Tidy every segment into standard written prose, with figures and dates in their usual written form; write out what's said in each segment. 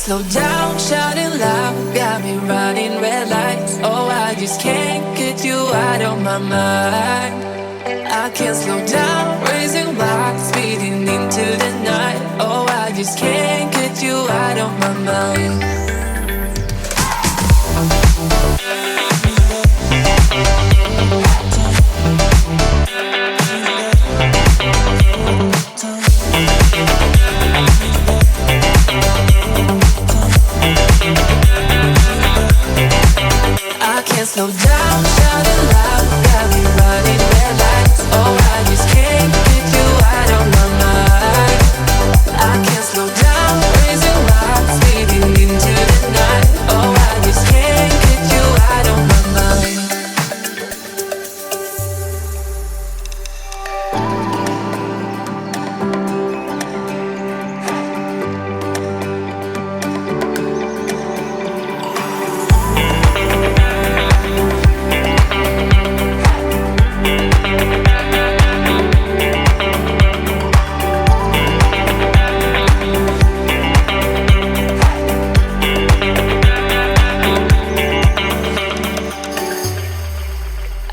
slow down, shouting loud, got me running red lights. Oh, I just can't get you out of my mind. I can't slow down, raising rocks, speeding into the night. Oh, I just can't get you out of my mind. I can't slow down, shouting loud, got me running red lights. Oh, I just can't get you out of my mind. I can't slow down, raising rocks, speeding into the night. Oh, I just can't get you out of my mind.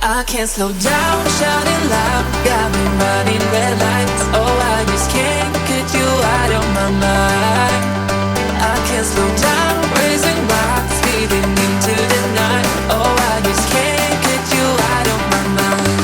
I can't slow down, shouting loud, got me running red lights. Oh, I just can't get you out of my mind. I can't slow down, raising rocks, speeding into the night. Oh, I just can't get you out of my mind.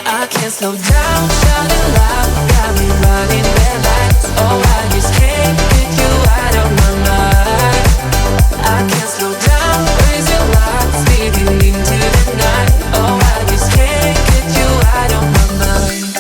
I can't slow down, shouting loud, got me running red lights. Oh, I just can't get you out of my mind. I can't slow down, raising rocks, speeding into the night. Oh, I just can't get you out of my mind.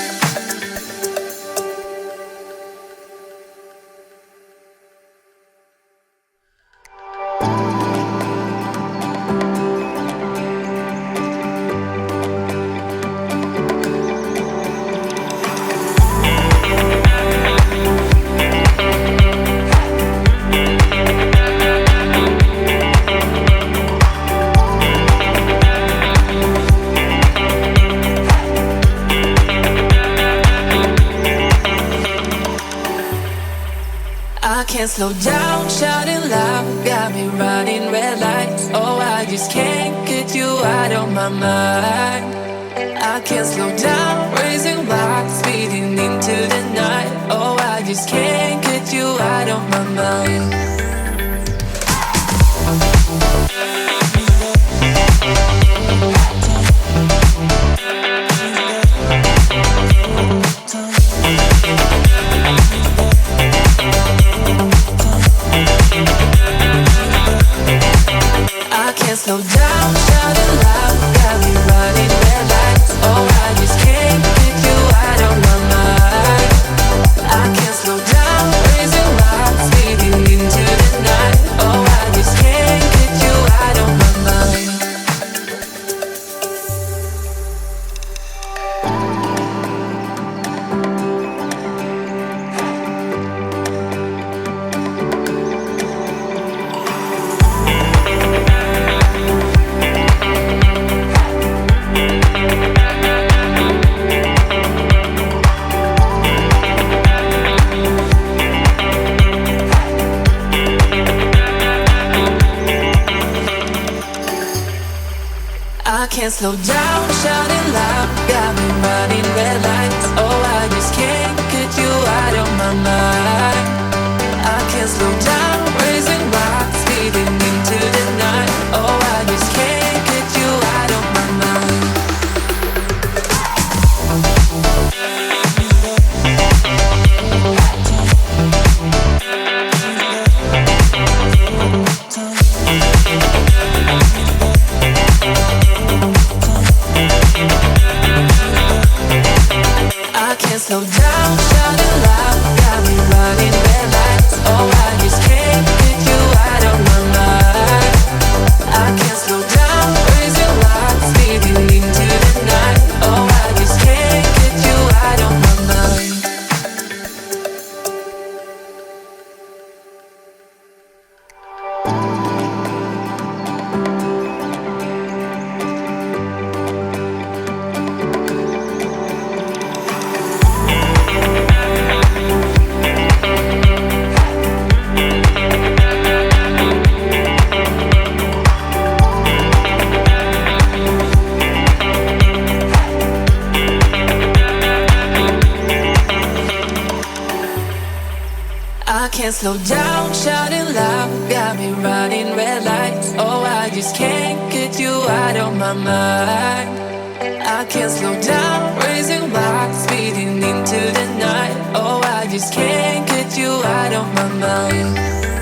I can't slow down, shouting loud, got me running red lights. Oh, I just can't get you out of my mind. I can't slow down, raising rocks, speeding into the night. Oh, I just can't get you out of my mind. I can't slow down, shouting loud, got me running red lights. Oh, I just can't get you out of my mind. I can't slow down, raising rocks, speeding into the night. Oh, I just can't get you out of my mind. I can't slow down, shouting loud, got me running red lights. Oh, I just can't get you out of my mind. I can't slow down, raising rocks, speeding into the night. Oh, I just can't get you out of my mind. I can't slow down, shouting loud, got me running red lights. Oh, I just can't slow down, shouting loud, got me running red lights. Oh, I just can't get you out of my mind. I can't slow down, raising my speeding into the night. Oh, I just can't get you out of my mind.